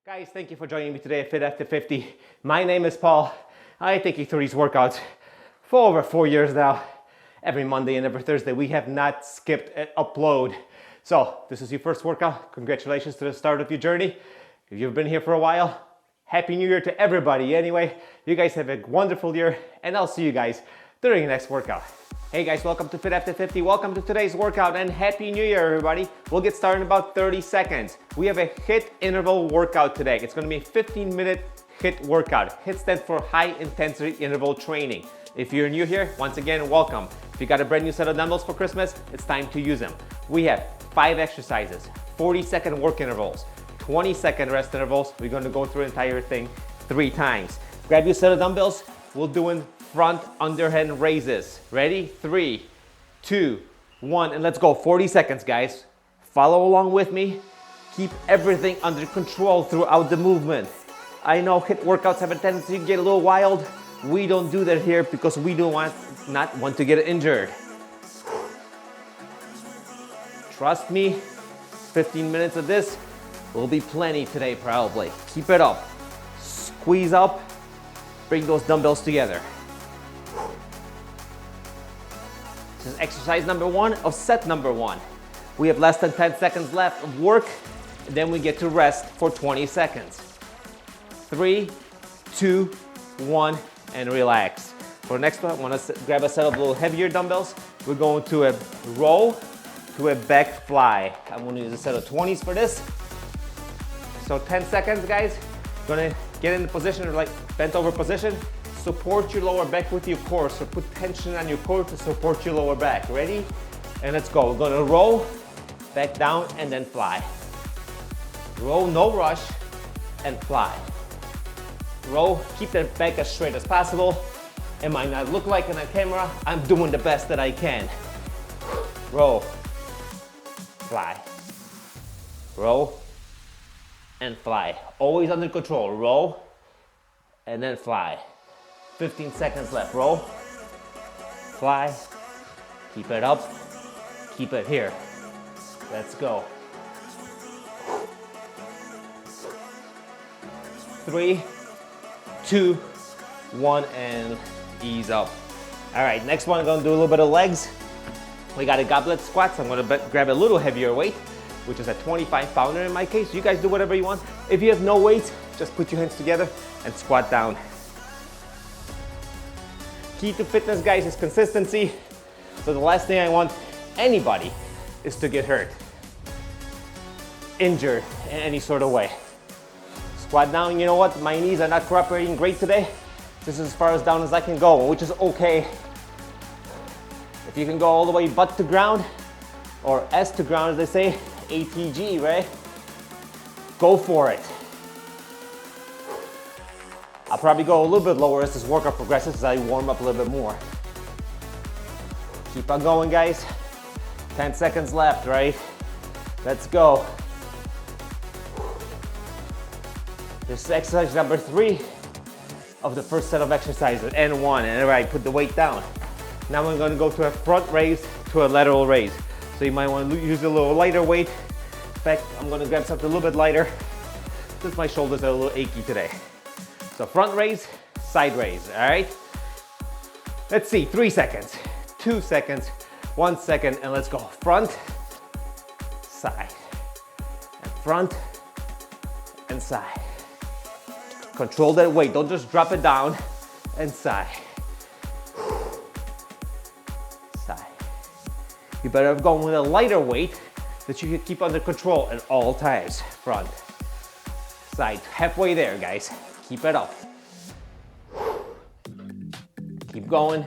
Guys, thank you for joining me today at Fit After 50. My name is Paul. I take you through these workouts for over 4 years now. Every Monday and every Thursday, we have not skipped an upload. So, this is your first workout. Congratulations to the start of your journey. If you've been here for a while, Happy New Year to everybody. Anyway, you guys have a wonderful year, and I'll see you guys during the next workout. Hey guys, welcome to Fit After 50. Welcome to today's workout and Happy New Year, everybody. We'll get started in about 30 seconds. We have a HIIT interval workout today. It's gonna be a 15-minute HIIT workout. HIIT stands for high intensity interval training. If you're new here, once again, welcome. If you got a brand new set of dumbbells for Christmas, it's time to use them. We have 5 exercises, 40-second work intervals, 20-second rest intervals. We're gonna go through the entire thing 3 times. Grab your set of dumbbells. We're doing front underhand raises. Ready? 3, 2, 1, and let's go. 40 seconds, guys. Follow along with me. Keep everything under control throughout the movement. I know HIIT workouts have a tendency to get a little wild. We don't do that here because we don't not want to get injured. Trust me, 15 minutes of this will be plenty today probably. Keep it up. Squeeze up. Bring those dumbbells together. This is exercise number 1 of set number 1. We have less than 10 seconds left of work, and then we get to rest for 20 seconds. 3, 2, 1, and relax. For the next one, I want to grab a set of a little heavier dumbbells. We're going to a row to a back fly. I'm going to use a set of 20s for this. So 10 seconds, guys. Gonna get in the position, like bent over position. Support your lower back with your core. So put tension on your core to support your lower back. Ready? And let's go. We're gonna roll, back down, and then fly. Roll, no rush, and fly. Roll, keep that back as straight as possible. It might not look like it on camera. I'm doing the best that I can. Roll, fly. Roll, and fly. Always under control. Roll, and then fly. 15 seconds left. Roll, fly, keep it up, keep it here. Let's go. 3, 2, 1, and ease up. All right, next one, I'm gonna do a little bit of legs. We got a goblet squat, so I'm gonna grab a little heavier weight, which is a 25-pounder in my case. You guys do whatever you want. If you have no weight, just put your hands together and squat down. Key to fitness, guys, is consistency. So the last thing I want anybody is to get hurt, injured in any sort of way. Squat down. You know what? My knees are not cooperating great today. This is as far as down as I can go, which is okay. If you can go all the way butt to ground, or S to ground as they say, ATG, right? Go for it. I'll probably go a little bit lower as this workout progresses as I warm up a little bit more. Keep on going, guys. 10 seconds left, right? Let's go. This is exercise number 3 of the first set of exercises, and 1. And all right, put the weight down. Now we're gonna go to a front raise to a lateral raise. So you might want to use a little lighter weight. In fact, I'm gonna grab something a little bit lighter since my shoulders are a little achy today. So front raise, side raise, all right? Let's see, 3 seconds, 2 seconds, 1 second, and let's go. Front, side, and front, and side. Control that weight, don't just drop it down, and side. Side. You better have gone with a lighter weight that you can keep under control at all times. Front, side, halfway there, guys. Keep it up. Keep going.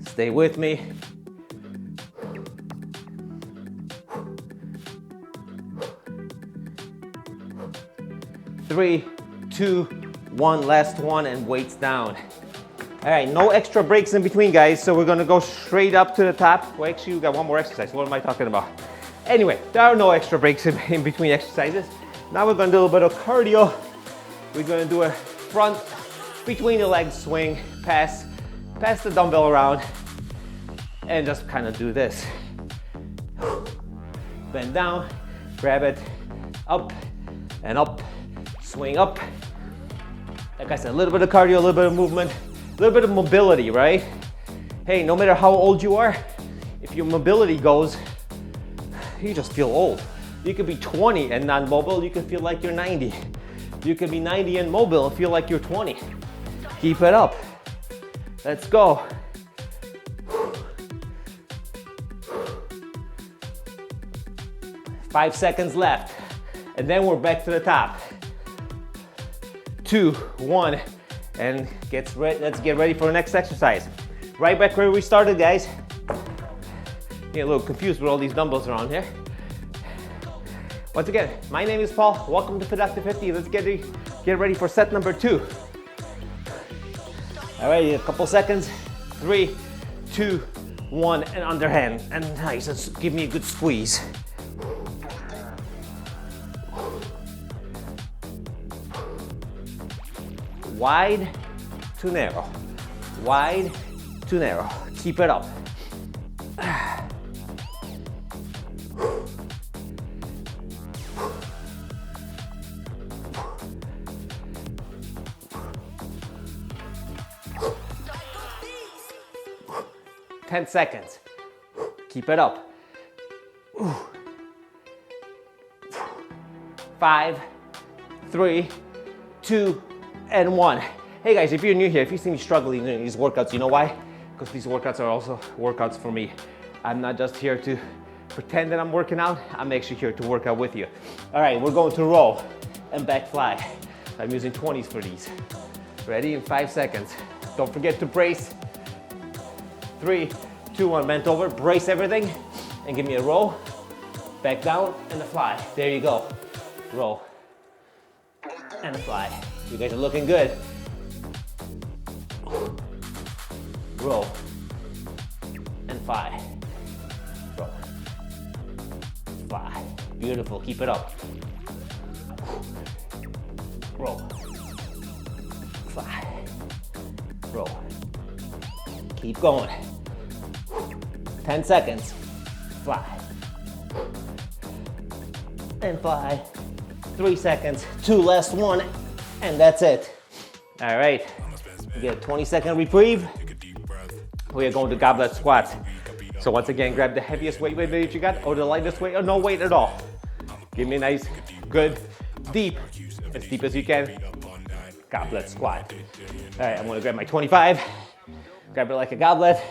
Stay with me. Three, 2, 1, last one, and weights down. All right, no extra breaks in between, guys, so we're gonna go straight up to the top. Well, actually, we got one more exercise. What am I talking about? Anyway, there are no extra breaks in between exercises. Now we're gonna do a little bit of cardio. We're gonna do a front between the legs swing, pass the dumbbell around, and just kind of do this. Bend down, grab it, up and up, swing up. Like I said, a little bit of cardio, a little bit of movement, a little bit of mobility, right? Hey, no matter how old you are, if your mobility goes, you just feel old. You could be 20 and non-mobile, you can feel like you're 90. You could be 90 and mobile and feel like you're 20. Keep it up. Let's go. 5 seconds left. And then we're back to the top. 2, 1, and let's get ready for the next exercise. Right back where we started, guys. Get a little confused with all these dumbbells around here. Once again, my name is Paul. Welcome to Fit 50. Let's get ready for set number 2. All right, a couple seconds. 3, 2, 1, and underhand. And nice, let's give me a good squeeze. Wide to narrow. Wide to narrow. Keep it up. 10 seconds. Keep it up. 5, 3, 2, and 1. Hey guys, if you're new here, if you see me struggling in these workouts, you know why? Because these workouts are also workouts for me. I'm not just here to pretend that I'm working out, I'm actually here to work out with you. All right, we're going to row and back fly. I'm using 20s for these. Ready in 5 seconds. Don't forget to brace. 3, 2, 1, bent over, brace everything, and give me a row, back down, and a fly. There you go. Row, and a fly. You guys are looking good. Row, and fly. Row, fly. Beautiful, keep it up. Row, fly. Row. Keep going. 10 seconds. Fly. And fly. 3 seconds. 2 last one. And that's it. All right. You get a 20-second reprieve. We are going to goblet squats. So once again, grab the heaviest weight that you got or the lightest weight or no weight at all. Give me a nice, good, deep, as deep as you can. Goblet squat. All right, I'm gonna grab my 25. Grab it like a goblet.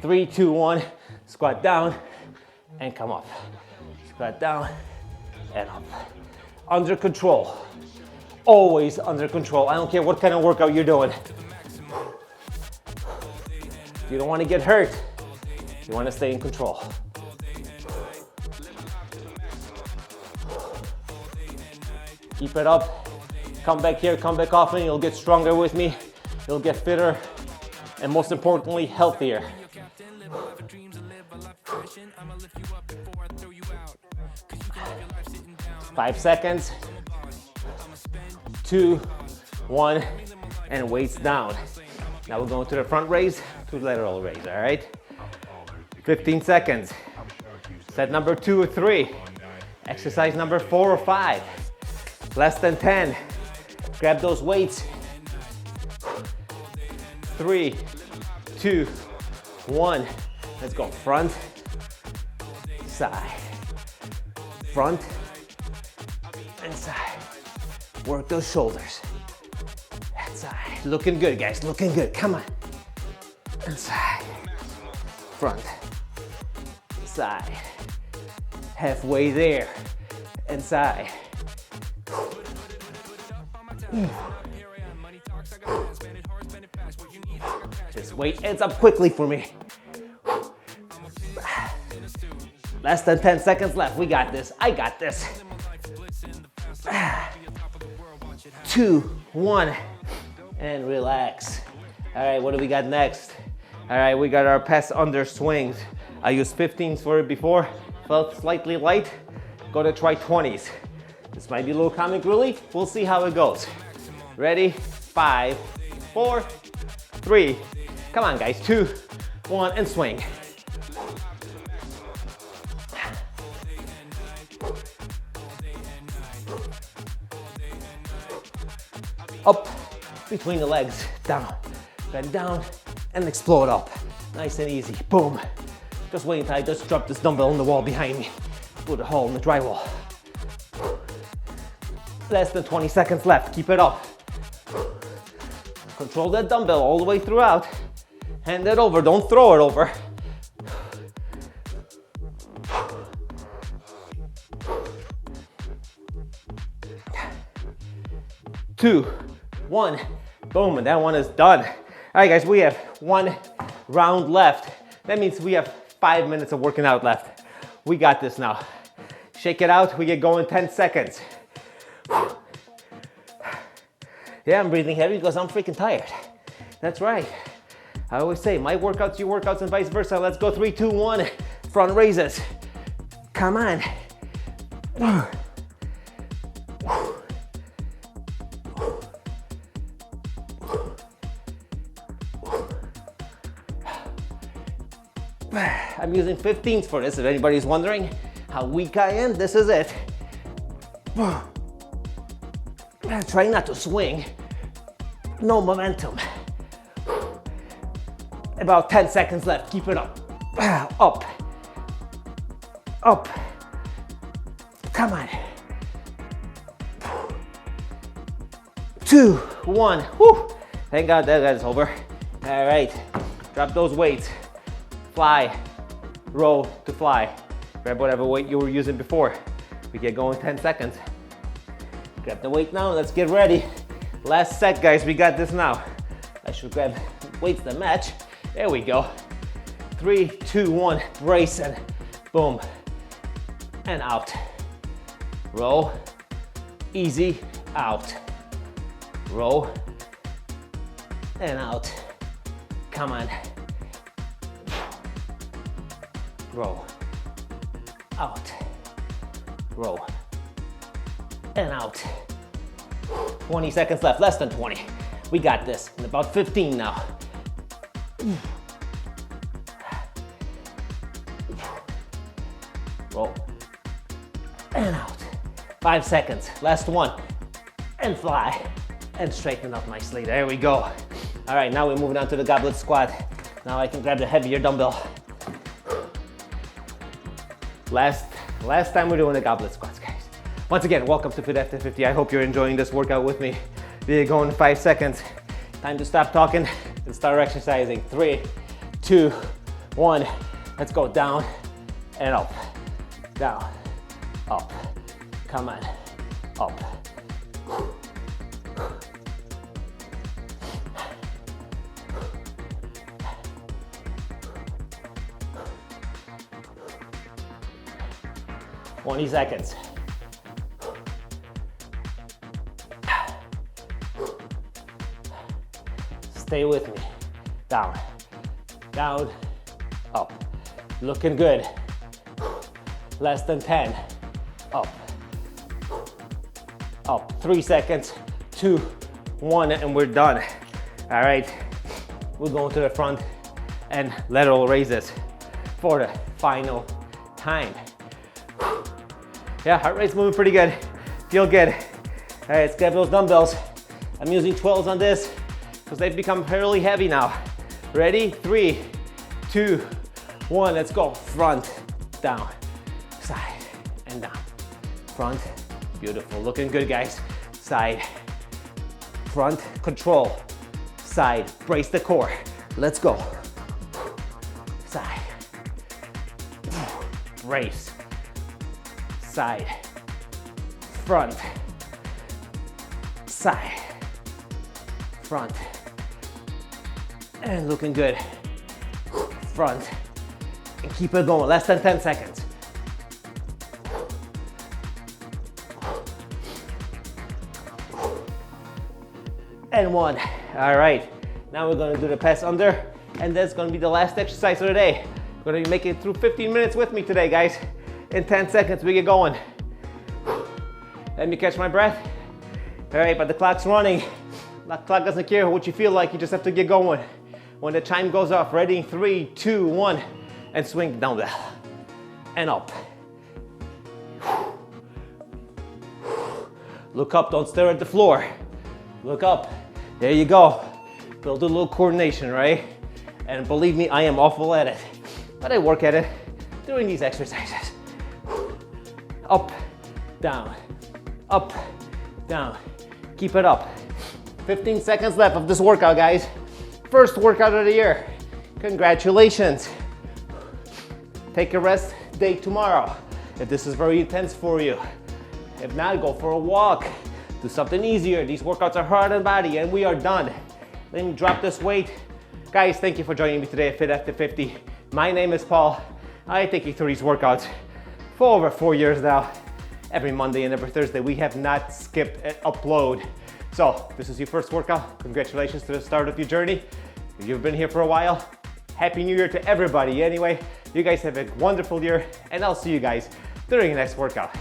3, 2, 1. Squat down and come up. Squat down and up. Under control. Always under control. I don't care what kind of workout you're doing. You don't want to get hurt. You want to stay in control. Keep it up. Come back here, come back often. You'll get stronger with me. You'll get fitter. And most importantly, healthier. 5 seconds. 2, 1, and weights down. Now we're going to the front raise, to lateral raise, all right? 15 seconds. Set number 2 or 3. Exercise number 4 or 5. Less than 10. Grab those weights. 3, 2, 1. Let's go. Front, side. Front, and side. Work those shoulders. And side. Looking good, guys. Looking good. Come on. And side. Front, side. Halfway there. And side. This weight ends up quickly for me. Less than 10 seconds left. We got this. I got this. 2, 1, and relax. All right, what do we got next? All right, we got our press under swings. I used 15s for it before. Felt slightly light. Gonna try 20s. This might be a little comic relief. We'll see how it goes. Ready? 5, 4, 3. Come on, guys. 2, 1, and swing. up between the legs, down, bend down, and explode up. Nice and easy, boom. Just wait until I just drop this dumbbell on the wall behind me. Put a hole in the drywall. Less than 20 seconds left, keep it up. Control that dumbbell all the way throughout. Hand it over, don't throw it over. Two, one, boom, and that one is done. All right, guys, we have one round left. That means we have 5 minutes of working out left. We got this now. Shake it out, we get going 10 seconds. Yeah, I'm breathing heavy because I'm freaking tired. That's right. I always say, my workouts, your workouts, and vice versa. Let's go, 3, 2, 1. Front raises. Come on. I'm using 15s for this, if anybody's wondering how weak I am, this is it. Try not to swing. No momentum. About 10 seconds left, keep it up. Up. Up. Come on. 2, 1. Whew. Thank God that is over. All right, drop those weights. Fly, roll to fly. Grab whatever weight you were using before. We get going 10 seconds. Grab the weight now, let's get ready. Last set, guys, we got this now. I should grab weights that match. There we go. 3, 2, 1, brace and boom, and out. Roll, easy, out. Roll, and out. Come on. Roll, out, roll, and out. 20 seconds left, less than 20. We got this, in about 15 now. Roll, and out. 5 seconds, last one, and fly, and straighten up nicely. There we go. All right, now we're moving on to the goblet squat. Now I can grab the heavier dumbbell. Last time we're doing the goblet squats, guys. Once again, welcome to Fit After 50. I hope you're enjoying this workout with me. We're going 5 seconds. Time to stop talking and start exercising. 3, 2, 1. Let's go down and up. Down, up. Come on, up. 20 seconds. Stay with me. Down, down, up. Looking good. Less than 10. Up, up. 3 seconds, 2, 1, and we're done. All right, we're going to the front and lateral raises for the final time. Yeah, heart rate's moving pretty good. Feel good. All right, let's grab those dumbbells. I'm using 12s on this because they've become really heavy now. Ready? 3, 2, 1. Let's go. Front, down, side, and down. Front, beautiful. Looking good, guys. Side, front, control. Side, brace the core. Let's go. Side, brace. Side, front, side, front, and looking good. Front, and keep it going, less than 10 seconds. And 1, all right. Now we're gonna do the press under, and that's gonna be the last exercise of the day. We're gonna be making it through 15 minutes with me today, guys. In 10 seconds, we get going. Let me catch my breath. All right, but the clock's running. The clock doesn't care what you feel like, you just have to get going. When the chime goes off, ready, 3, 2, 1, and swing the dumbbell. And up. Look up, don't stare at the floor. look up. There you go. Build a little coordination, right? And believe me, I am awful at it, but I work at it doing these exercises. Up, down, up, down. Keep it up. 15 seconds left of this workout, guys. First workout of the year. Congratulations. Take a rest day tomorrow if this is very intense for you. If not, go for a walk. Do something easier. These workouts are hard on the body, and we are done. Let me drop this weight. Guys, thank you for joining me today at Fit After 50. My name is Paul. I take you through these workouts for over 4 years now. Every Monday and every Thursday, we have not skipped an upload. So, if this is your first workout, congratulations to the start of your journey. If you've been here for a while, Happy New Year to everybody. Anyway, you guys have a wonderful year, and I'll see you guys during the next workout.